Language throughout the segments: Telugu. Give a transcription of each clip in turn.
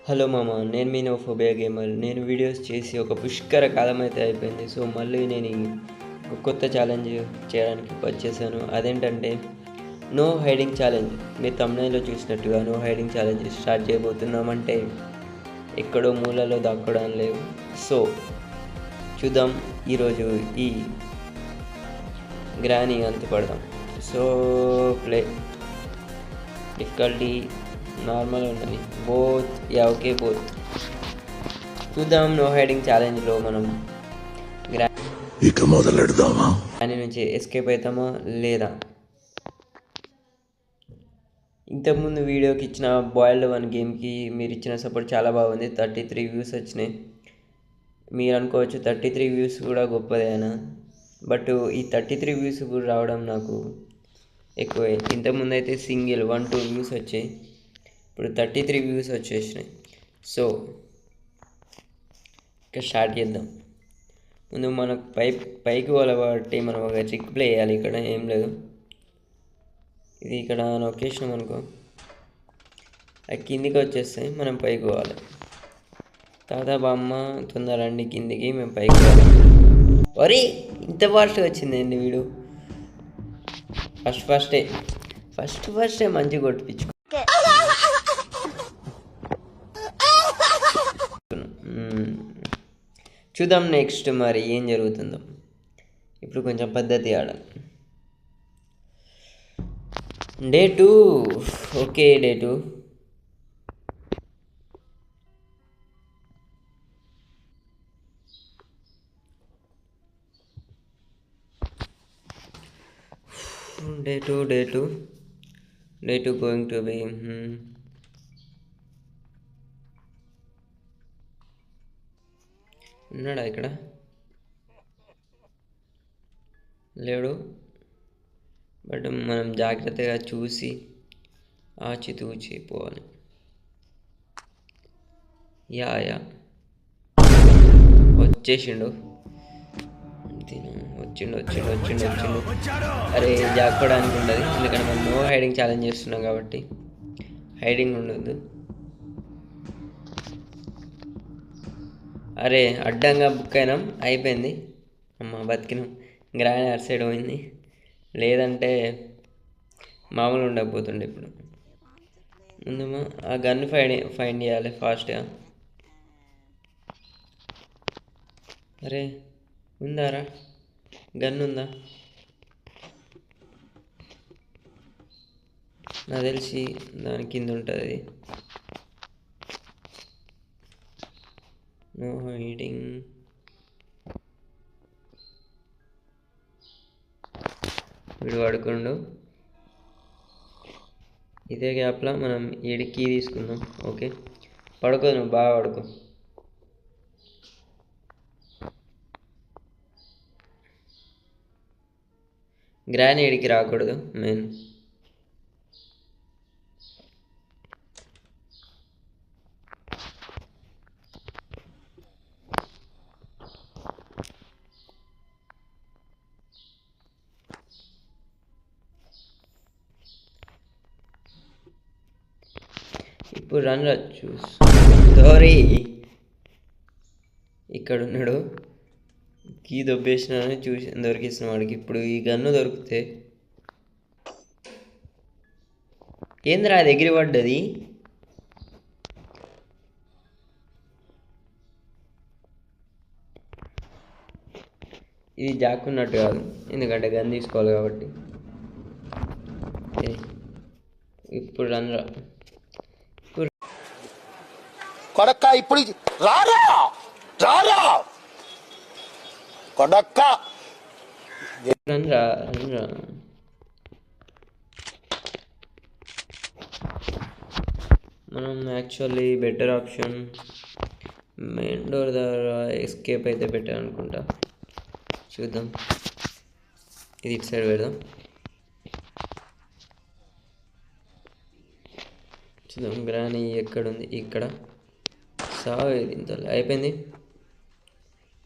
హలో మామ, నేను మీ నోఫోబియా గేమర్. నేను వీడియోస్ చేసి ఒక పుష్కర కాలం అయితే అయిపోయింది. సో మళ్ళీ నేను ఒక కొత్త ఛాలెంజ్ చేయడానికి వచ్చేసాను. అదేంటంటే నో హైడింగ్ ఛాలెంజ్. మీరు తమిళలో చూసినట్టుగా నో హైడింగ్ ఛాలెంజ్ స్టార్ట్ చేయబోతున్నామంటే ఎక్కడో మూలలో దాక్కోవడం లేవు. సో చూద్దాం ఈరోజు ఈ గ్రానీ అంతపడదాం. సో ప్లే డిఫికల్టీ నార్మల్ ఉన్నది, బోత్ ఓకే బోత్. చూద్దాం నో హైడింగ్ ఛాలెంజ్లో మనం ఇక మొదలెడదామా, గ్రానీ నుంచి ఎస్కేప్ అవుతామా లేదా. ఇంతకుముందు వీడియోకి ఇచ్చిన బాయిల్డ్ 1 గేమ్కి మీరు ఇచ్చిన సపోర్ట్ చాలా బాగుంది. 33 వ్యూస్ వచ్చినాయి. మీరు అనుకోవచ్చు 33 వ్యూస్ కూడా గొప్పదేనా, బట్ ఈ 33 వ్యూస్ కూడా రావడం నాకు ఎక్కువే. ఇంతకుముందు అయితే సింగిల్ 1-2 వ్యూస్ వచ్చాయి, ఇప్పుడు 33 వ్యూస్ వచ్చేసినాయి. సో ఇక స్టార్ట్ చేద్దాం. ముందు మనకు పైకి వాళ్ళబట్టి మనం ఒక ట్రిక్ ప్లే చేయాలి. ఇక్కడ ఏం లేదు, ఇది ఇక్కడ లొకేషన్ అనుకో, అది కిందికి వచ్చేస్తాయి, మనం పైకి పోవాలి. తాత బామ్మ తొందర రండి కిందికి, మేము పైకి పోవాలి. వరి ఇంత ఫాస్ట్గా వచ్చిందండి వీడు. ఫస్టే మంచిగా కొట్టించు. చూద్దాం నెక్స్ట్ మరి ఏం జరుగుతుందో. ఇప్పుడు కొంచెం పద్ధతి ఆడాలి. Day 2. Okay day 2. Day 2 going to be ఉన్నాడా ఇక్కడ? లేడు, బట్ మనం జాగ్రత్తగా చూసి ఆచితూచి పోవాలి. యా వచ్చేసిండు. వచ్చిండు. అరే జాక్కోవడానికి ఉండదు, ఎందుకంటే మనం నో హైడింగ్ ఛాలెంజ్ చేస్తున్నాం కాబట్టి హైడింగ్ ఉండదు. అరే అడ్డంగా బుక్ అయినాం, అయిపోయింది. అమ్మ బతికినాం. గ్రాండ్ అటు సైడ్ పోయింది, లేదంటే మామూలు ఉండకపోతుండే. ఇప్పుడు ముందు ఆ గన్ ఫైండ్ చేయాలి ఫాస్ట్గా. అరే ఉందారా గన్? ఉందా? నాకు తెలిసి దాని కింద ఉంటుంది. No hiding. వీడు పడుకుండు. ఇదే గ్యాప్లో మనం ఏడు కీ తీసుకుందాం. ఓకే పడుకో, నువ్వు బాగా పడుకో. గ్రాని ఏడికి రాకూడదు మెయిన్. ఇప్పుడు రన్ చూస్. సారీ ఇక్కడ ఉన్నాడు, కీ దొబ్బేసినానని చూసి దొరికిస్తున్న వాడికి. ఇప్పుడు ఈ గన్ను దొరికితే ఏంద్రా అది ఎగిరి పడ్డది? ఇది జాక్కున్నట్టు కాదు, ఎందుకంటే గన్ తీసుకోవాలి కాబట్టి. ఇప్పుడు రన్ రా కొడక్క. ఇప్పుడు రారా కొడక్క, రన్ రా. మనం actually better option main door ద్వారా ఎస్కేప్ అయితే బెటర్ అనుకుంటా. చూద్దాం, ఇది ఇటు సైడ్ పెడదాం. చూద్దాం గ్రానీ ఎక్కడుంది. ఇక్కడ సాగు ఇంత అయిపోయింది.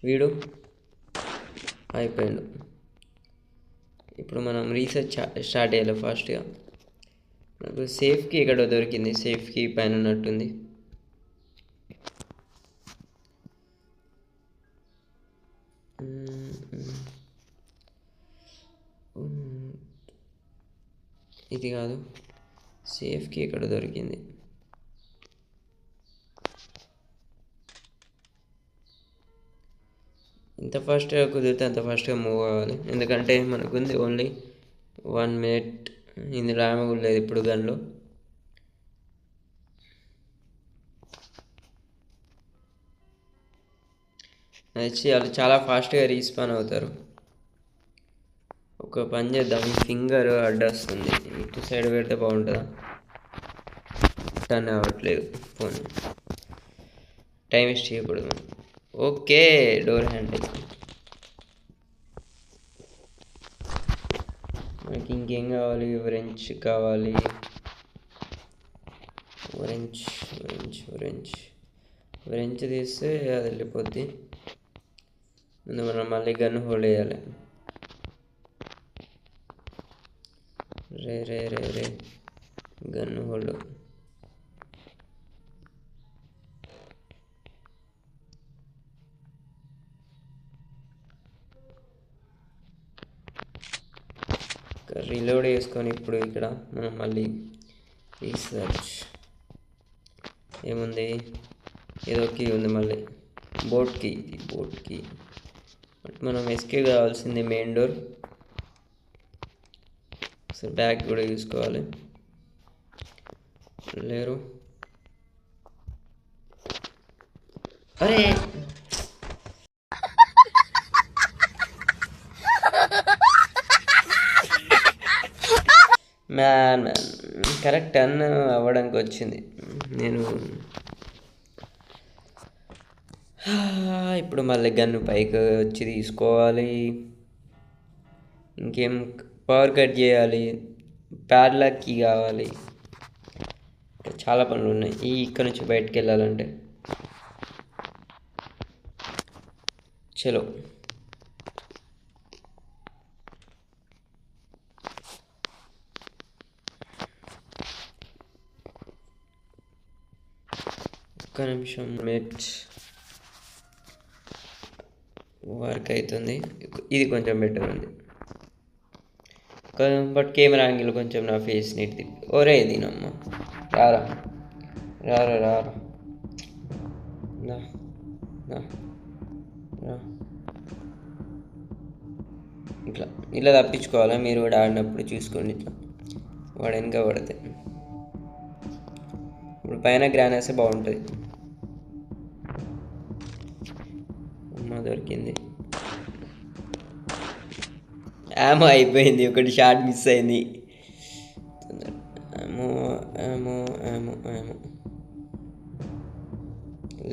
వీడు అయిపోయాడు. ఇప్పుడు మనం రీసెర్చ్ స్టార్ట్ చేయాలి ఫాస్ట్గా. నాకు సేఫ్ కీ ఇక్కడ దొరికింది, సేఫ్ కీ పైన ఉన్నట్టుంది. ఇది కాదు, సేఫ్కి ఇక్కడ దొరికింది. ఎంత ఫాస్ట్గా కుదిరితే అంత ఫాస్ట్గా మూవ్ అవ్వాలి, ఎందుకంటే మనకుంది ఓన్లీ 1 minute. ఇందులో ఆమె కూడా లేదు ఇప్పుడు గన్లో. వచ్చి వాళ్ళు చాలా ఫాస్ట్గా రీస్పాన్ అవుతారు. ఒక పని చేద్దాం, ఈ ఫింగర్ అడ్డొస్తుంది, ఇటు సైడ్ పెడితే బాగుంటుందా? టర్న్ అవ్వట్లేదు ఫోన్, టైం వేస్ట్ చేయకూడదు మనం. Okay, door handle. మనకి ఇంకేం కావాలి? wrench కావాలి. wrench తీస్తే అది వెళ్ళిపోద్ది. ముందు మనం మళ్ళీ గన్ హోల్డ్ చేయాలి. రే గన్ హోల్డ్. రీలోడ్ చేసుకొని ఇప్పుడు ఇక్కడ మనం మళ్ళీ రీసెర్చ్ ఏముంది, ఏదో కీ ఉంది మళ్ళీ, బోట్ కీ. బట్ మనం ఎస్కేప్ కావాల్సింది మెయిన్ డోర్. అసలు బ్యాగ్ కూడా చూసుకోవాలి. లేరు. అరే మ్యాన్ కరెక్ట్ టర్న్ అవ్వడానికి వచ్చింది. నేను ఇప్పుడు మళ్ళీ గన్ను పైకి వచ్చి తీసుకోవాలి. ఇంకేం, పవర్ కట్ చేయాలి, ప్యాడ్లాక్ కీ కావాలి, చాలా పనులు ఉన్నాయి ఇక్కడ నుంచి బయటకు వెళ్ళాలంటే. చలో ఒక్క నిమిషం, వర్క్ అవుతుంది. ఇది కొంచెం బెటర్ ఉంది, బట్ కెమెరా యాంగిల్ కొంచెం నా ఫేస్ నీట్. ఒరే దీనమ్మ, రారా రారా రారా ఇట్లా తప్పించుకోవాలా? మీరు కూడా ఆడినప్పుడు చూసుకోండి, ఇట్లా వాడు వెనక పడితే. ఇప్పుడు పైన గ్రాన్ వేస్తే బాగుంటుంది. అమ్మ దొరికింది. యామో అయిపోయింది, ఒకటి షాట్ మిస్ అయింది. యామో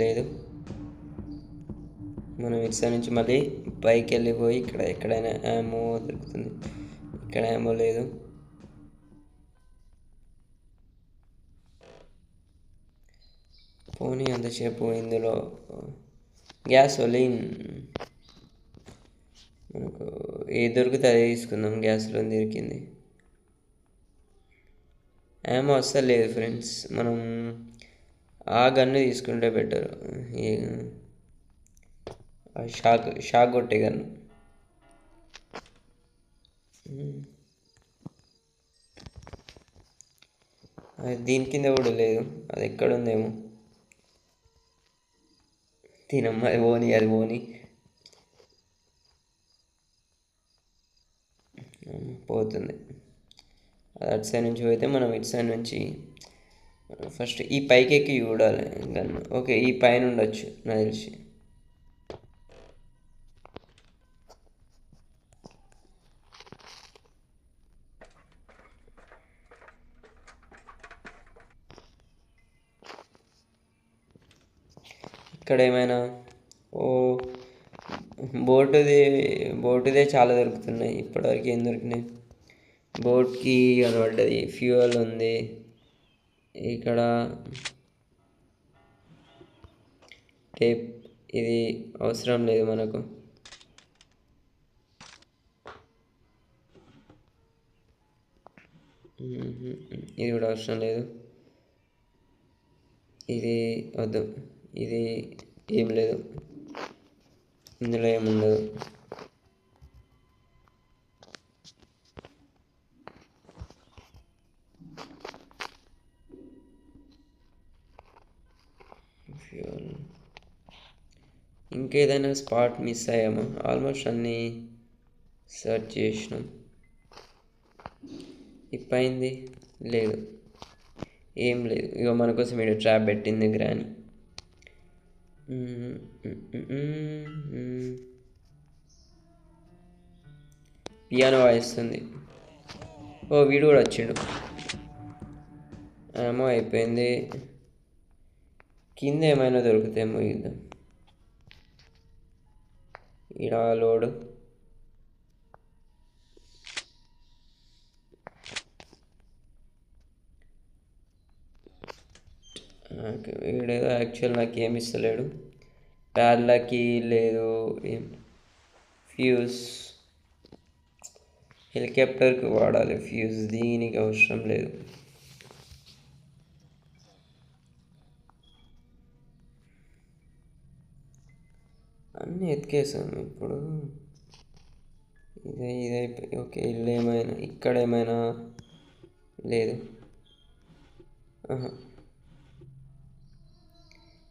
లేదు. మనం ఇటు నుంచి మళ్ళీ పైకి వెళ్ళిపోయి ఇక్కడ ఎక్కడైనా యామో దొరుకుతుంది. ఇక్కడ యామో లేదు. పోనీ అంతసేపు ఇందులో గ్యాసోలిన్ మనకు ఏది దొరికితే అదే తీసుకుందాం. గ్యాస్లో దొరికింది. ఏమో అస్సలు లేదు ఫ్రెండ్స్, మనం ఆ గన్ను తీసుకుంటే బెటర్. షాక్ కొట్టే గన్ను. అది దీని కింద కూడా లేదు, అది ఎక్కడుందేమో. తినమ్మ, అది పోని పోతుంది. అది అటు సైడ్ నుంచి పోతే మనం ఇటు సైడ్ నుంచి ఫస్ట్ ఈ పైకి ఎక్కి చూడాలి గన్ను. ఓకే, ఈ పైన ఉండొచ్చు నాకు తెలిసి. ఇక్కడ ఏమైనా బోటుదే చాలా దొరుకుతున్నాయి. ఇప్పటివరకు ఏం దొరికినాయి? బోట్కి కనబడ్డది, ఫ్యూయల్ ఉంది ఇక్కడ, టేప్ ఇది అవసరం లేదు మనకు. ఇది కూడా అవసరం లేదు. ఇది వద్దు, ఇది ఏం లేదు, ఇందులో ఏముండదు. ఫ్యూల్. ఇంకేదైనా స్పాట్ మిస్ అయ్యామా? ఆల్మోస్ట్ అన్నీ సెర్చ్ చేసినాం. ఇప్పయింది లేదు, ఏం లేదు. ఇక మన కోసం ఇక్కడ ట్రాప్ పెట్టింది గ్రాని. పియానో వాయిస్తుంది. ఓ వీడు కూడా వచ్చిండు. ఏమో అయిపోయింది. కింద ఏమైనా దొరుకుతాయేమో ఇద్దాం. ఈడ లోడు. వీడేదో యాక్చువల్ నాకు ఏమి ఇస్తలేడు. ప్యాడ్లకి లేదు ఏం. ఫ్యూజ్ హెలికాప్టర్కి వాడాలి ఫ్యూజ్, దీనికి అవసరం లేదు. అన్నీ ఎతికేసాం ఇప్పుడు. ఇదైపోయి ఓకే. ఇల్లు ఏమైనా ఇక్కడ ఏమైనా లేదు.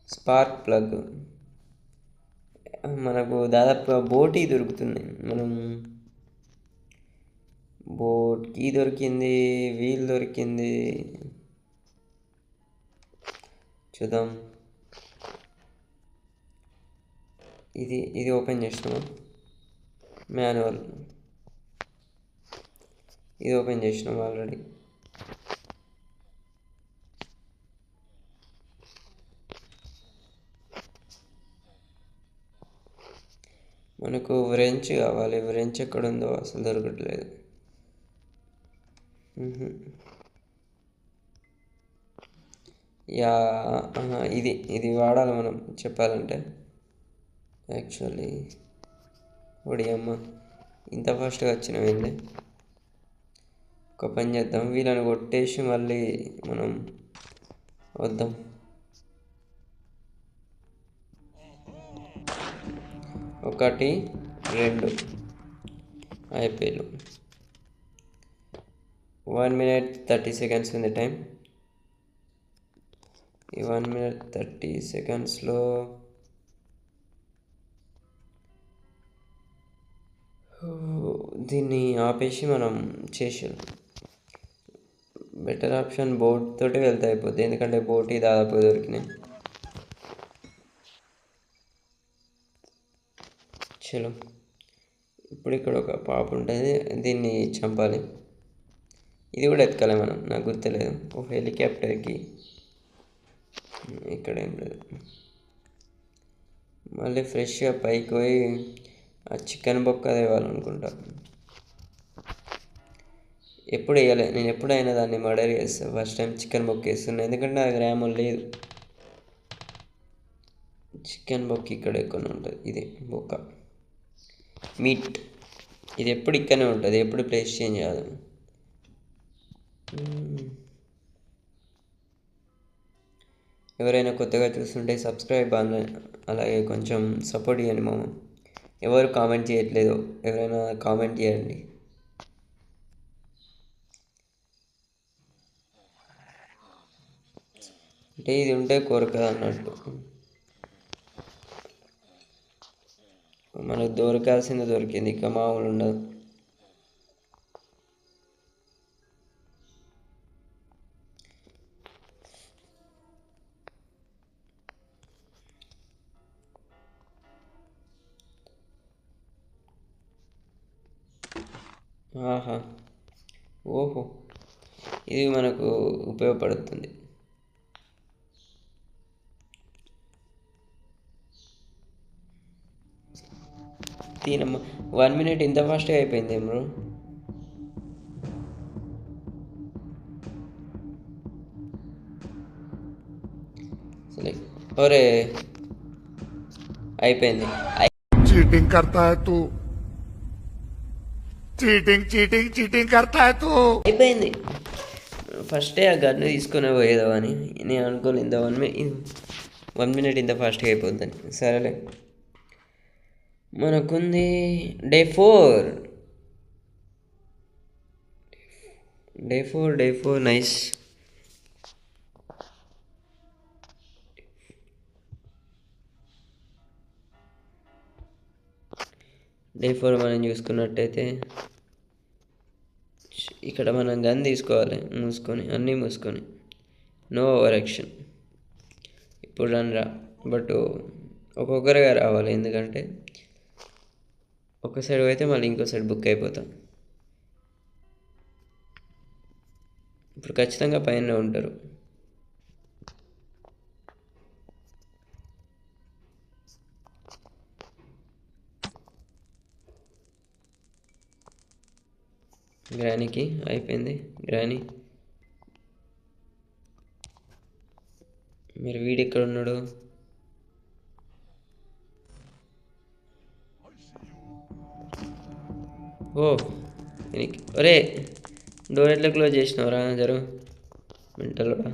స్పార్క్ ప్లగ్ మనకు దాదాపుగా బోట్ దొరుకుతున్నాయి. మనం బోట్ కీ దొరికింది, వీల్ దొరికింది. చూద్దాం. ఇది ఓపెన్ చేసినాము. మాన్యువల్ ఇది ఓపెన్ చేసినాము ఆల్రెడీ. మనకు వ్రెంచ్ కావాలి. వ్రెంచ్ ఎక్కడ ఉందో అసలు దొరకట్లేదు. యా ఇది వాడాలి మనం చెప్పాలంటే. యాక్చువల్లీ ఒడి అమ్మ ఇంత ఫాస్ట్గా వచ్చినవింది. ఒక పని చేద్దాం, వీళ్ళని కొట్టేసి మళ్ళీ మనం వద్దాం. ఒకటి 2 అయిపోయారు. 1 minute 30 seconds ఉంది టైం. ఈ 1 minute 30 secondsలో దీన్ని ఆపేసి మనం చేసాం. బెటర్ ఆప్షన్ బోట్ తోటి వెళ్తే అయిపోద్ది, ఎందుకంటే బోట్ దాదాపు దొరికినాయి. చలో ఇప్పుడు ఇక్కడ ఒక పాప ఉంటుంది, దీన్ని చంపాలి. ఇది కూడా ఎత్తుకోలే మనం, నాకు గుర్తులేదు. ఒక హెలికాప్టర్కి ఇక్కడ ఏం లేదు. మళ్ళీ ఫ్రెష్గా పైకి పోయి ఆ చికెన్ బొక్క తేవాలనుకుంటా. ఎప్పుడు వేయలే నేను, ఎప్పుడైనా దాన్ని మర్డర్ చేస్తాను. ఫస్ట్ టైం చికెన్ బొక్క వేస్తున్నా, ఎందుకంటే నాకు ర్యామ్ లేదు. చికెన్ బొక్క ఇక్కడ ఎక్కువ ఉంటుంది. ఇది బొక్క మీట్, ఇది ఎప్పుడు ఇక్కడనే ఉంటుంది, ఎప్పుడు ప్లేస్ చేంజ్ కాదు. ఎవరైనా కొత్తగా చూస్తుంటే సబ్స్క్రైబ్ అలాగే కొంచెం సపోర్ట్ ఇవ్వండి మామ. ఎవరు కామెంట్ చేయట్లేదు, ఎవరైనా కామెంట్ చేయండి. అంటే ఇది ఉంటే కోరకదు అన్నట్టు. మనకు దొరకాల్సింది దొరికింది, ఇక మామూలు ఉండదు. ఆహా, ఓహో, ఇది మనకు ఉపయోగపడుతుంది. దీనమ్మ 1 minute ఇంత ఫాస్ట్గా అయిపోయింది బ్రో. ఒరే అయిపోయింది. चीटिंग करता है तू, चीटिंग चीटिंग चीटिंग करता है तू. అయిపోయింది. ఫస్టే ఆ గన్ను తీసుకునే పోయేదామని నేను అనుకోలేదు. ఇంత 1 minute ఇంత ఫాస్ట్గా అయిపోద్దని. సరేలే, మనకుంది డే 4. Day 4 nice. డే 4 మనం చూసుకున్నట్టయితే ఇక్కడ మనం గన్ తీసుకోవాలి అన్నీ మూసుకొని, నో ఓవర్ యాక్షన్. ఇప్పుడు రా, బట్ ఒక్కొక్కరిగా రావాలి, ఎందుకంటే ఒక సైడ్ అయితే మళ్ళీ ఇంకో సైడ్ బుక్ అయిపోతాం. ఇప్పుడు ఖచ్చితంగా పైన ఉంటారు. గ్రానీకి అయిపోయింది. గ్రానీ మీరు వీడు ఎక్కడ ఉన్నాడు? ఓ ఒరే, డోర్ ఎట్లా క్లోజ్ చేసినవరా జరు మెంటల్ కూడా.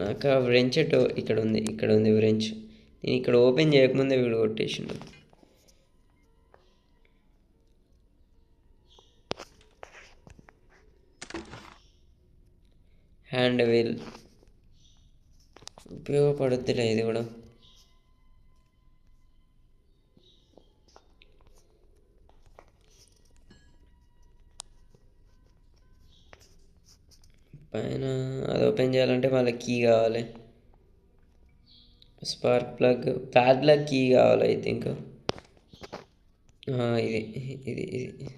నాకు ఆ వ్రెంచ్ ఇక్కడ ఉంది వ్రెంచ్. నేను ఇక్కడ ఓపెన్ చేయకముందే వీడు కొట్టేసిండు. హ్యాండ్ వీల్ ఉపయోగపడుద్దిలే ఇది కూడా. పైన అది ఓపెన్ చేయాలంటే మళ్ళీ కీ కావాలి, స్పార్క్ ప్లగ్, ప్యాడ్లక్ కీ కావాలి ఐ థింక్. ఇది ఇది ఇది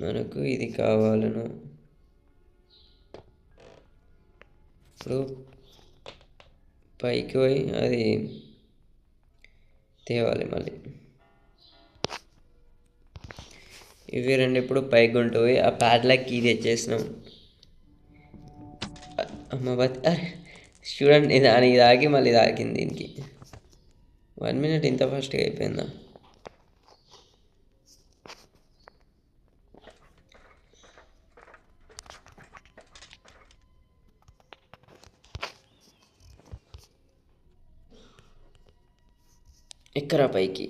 మనకు ఇది కావాలను. ఇప్పుడు పైకి పోయి అది తేవాలి మళ్ళీ. ఇవి రెండు ఇప్పుడు పైకి ఉంటూ ఆ ప్యాడ్లక్ కీ తెచ్చేసినాం. అమ్మ చూడండి, దానికి తాకి మళ్ళీ తాకింది దీనికి. 1 minute ఇంత ఫాస్ట్గా అయిపోయిందా? ఎక్కరా పైకి.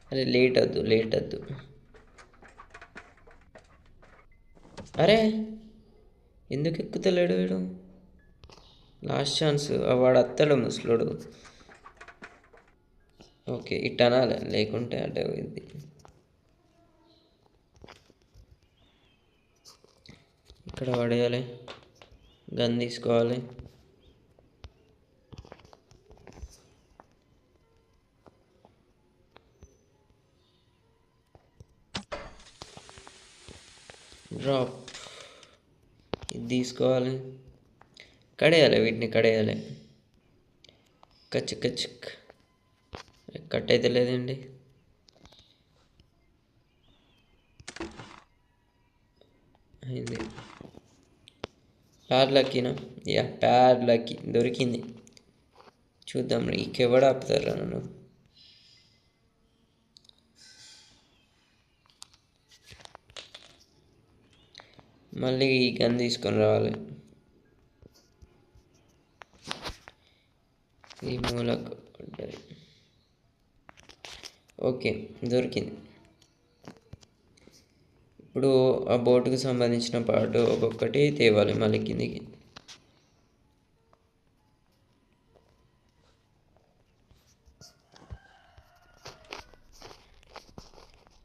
అరే లేట్ వద్దు. అరే ఎందుకు ఎక్కుతలేడు వీడు? లాస్ట్ ఛాన్స్, వాడు అత్తడు ముసలోడు. ఓకే ఇట్ అనాలి, లేకుంటే అంటే ఇది. ఇక్కడ పడేయాలి, గన్ తీసుకోవాలి. డ్రాప్, ఇది తీసుకోవాలి, కడేయాలి, వీటిని కడేయాలి. కచ్ కట్ అయితే లేదండి. అయింది. ప్యాడ్లక్కీనా? యా ప్యాడ్లక్కీ దొరికింది. చూద్దాం, ఇంకెవడ ఆపుతారా నన్ను? మళ్ళీ ఈ గన్ తీసుకొని రావాలి. ఈ మూలకు పడ్డది. ఓకే దొరికింది. ఇప్పుడు ఆ బోటుకు సంబంధించిన పార్ట్ ఒక్కొక్కటి తేవాలి మళ్ళీ కిందికి.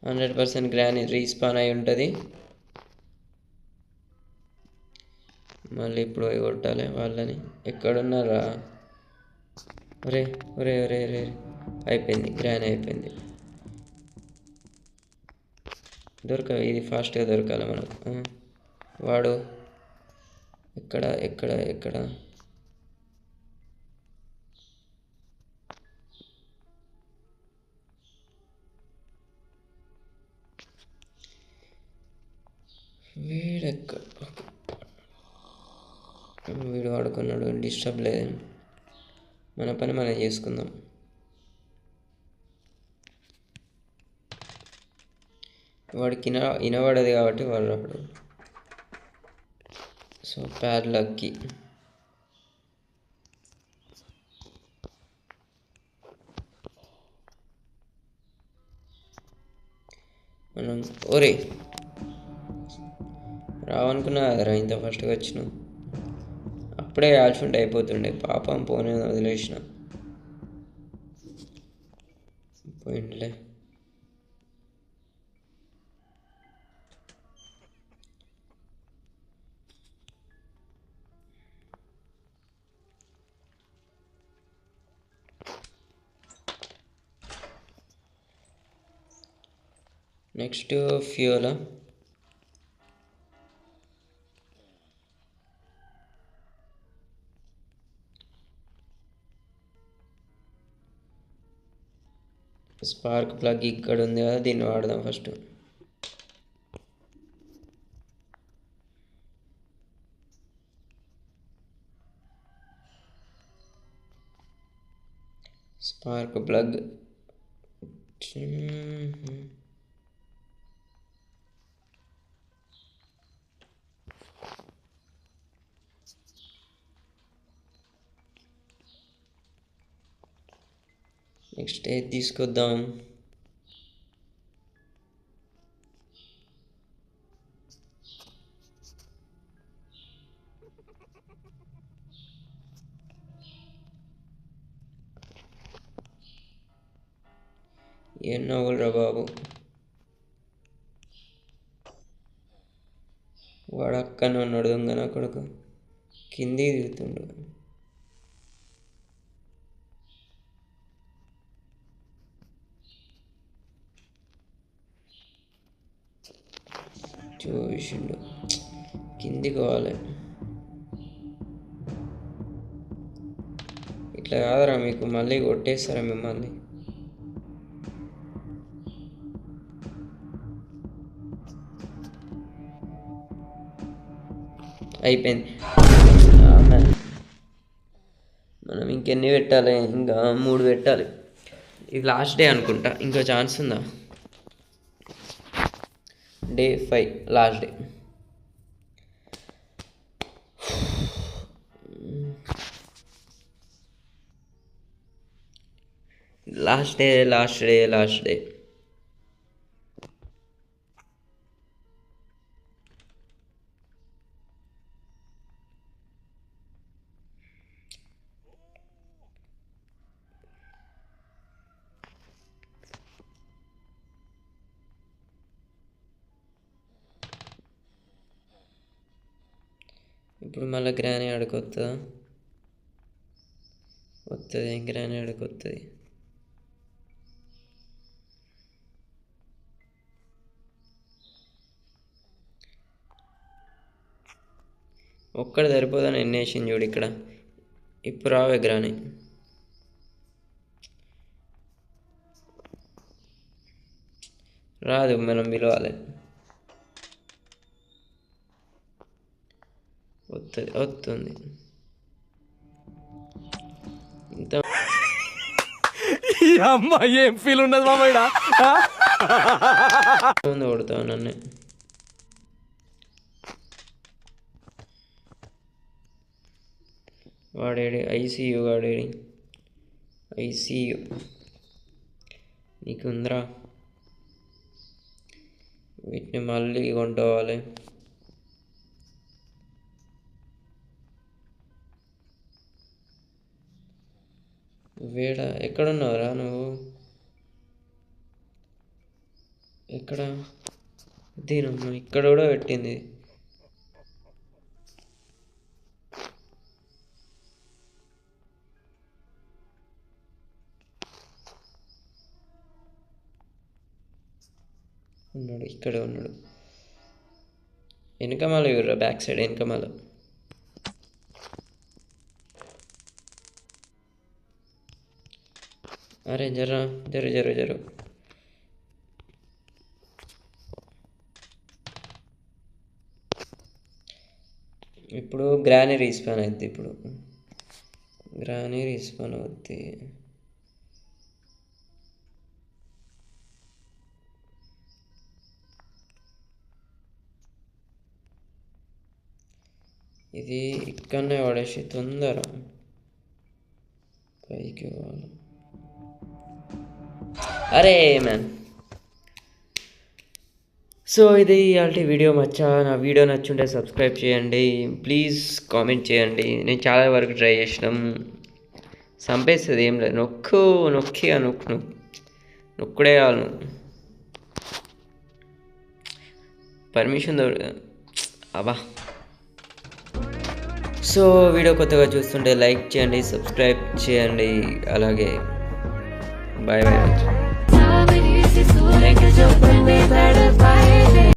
%% గ్రానీ రీస్పాన్ అయి ఉంటుంది. మళ్ళీ ఇప్పుడు కొట్టాలి వాళ్ళని. ఎక్కడున్నారా? ఒరే అయిపోయింది, గ్రానీ అయిపోయింది. ఇది ఫాస్ట్గా దొరకాలి మనకు. వాడు ఎక్కడ వీడు వాడుకున్నాడు, డిస్టర్బ్ లేదు, మన పని మనం చేసుకుందాం. వాడికి వినబడదు కాబట్టి వాడు రాడు. సో ప్యాడ్లక్కి మనం ఒరే రావనుకున్నా కదరా ఇంత ఫాస్ట్గా వచ్చినావు. అప్పుడే కాల్చుంటే అయిపోతుండే, పాపం పోనీ వదిలేసిన. పోయిందిలే. నెక్స్ట్ ఫ్యూలా. స్పార్క్ ప్లగ్ ఇక్కడ ఉంది కదా, దీన్ని వాడదాం ఫస్ట్. స్పార్క్ ప్లగ్ నెక్స్ట్ ఏది తీసుకొద్దాం? ఏం నవ్వులరా బాబు, వాడు అక్కనే ఉన్నాడు దొంగ నా కొడుకు, కిందికి దిగుతుండు. చూసిండు, కిందికి పోవాలి. ఇట్లా కాదరా, మీకు మళ్ళీ కొట్టేస్తారా మిమ్మల్ని? అయిపోయింది. మనం ఇంకెన్ని పెట్టాలి? ఇంకా 3 పెట్టాలి. ఇది లాస్ట్ డే అనుకుంటా, ఇంకో ఛాన్స్ ఉందా? Day 5 last day. Last day. ఇప్పుడు మళ్ళీ గ్రానీ ఆడికి వస్తుందా? వస్తుంది, గ్రానీ ఆడికి వస్తుంది. ఒక్కడ సరిపోదని ఎన్ని వేసింది చూడు ఇక్కడ. ఇప్పుడు రావే గ్రానీ. రాదు, మనం పిలవాలి. వస్తుంది. ఇంత అమ్మా ఏం ఫీల్ ఉన్నది మామయ్య? కొడతావు నన్ను. వాడేడి ఐసీయూ, వాడేడి ఐసీయూ? నీకుందరా? వీటిని మళ్ళీ కొంటవాలి. వేడ ఎక్కడున్నావురా నువ్వు? ఎక్కడ? దీనమ్మ ఇక్కడ కూడా పెట్టింది. ఉన్నాడు, ఇక్కడే ఉన్నాడు. వెనకమాల ఇవ్వరా, బ్యాక్ సైడ్ వెనకమాల. అరే జరా, జరు. ఇప్పుడు గ్రానీ రీస్పాన్ అవుద్ది. ఇప్పుడు గ్రానీ రీస్పాన్ అవుద్ది. ఇది ఇక్కడనే పడేసి తొందర పైకి పోవాలి. అరే మ్యాన్, సో ఇది ఇవాళ వీడియో నా వీడియో నచ్చుంటే సబ్స్క్రైబ్ చేయండి, ప్లీజ్ కామెంట్ చేయండి. నేను చాలా వరకు ట్రై చేసినాం, చంపేస్తుంది ఏం లేదు. నొక్కుడే కావాలి. పర్మిషన్ అబ్బా. సో వీడియో కొత్తగా చూస్తుంటే లైక్ చేయండి, సబ్స్క్రైబ్ చేయండి, అలాగే బాయ్ బాయ్.